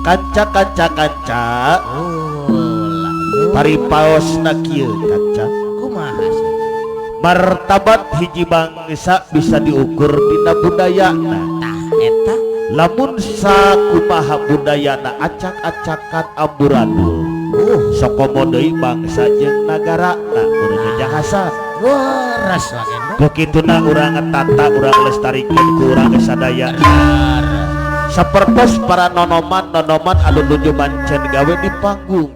kanca paripaosna kieu kanca kumaha martabat hiji bangsa bisa diukur dina budayana tah eta lamun sakumaha budayana acak-acakan amburadul sakomo deui bangsa jeung nagarana urang jahasan waras wae kukituna urang tata urang lestarikeun ku urang sadaya sapertos para nonoman anu nuju mancen gawe di panggung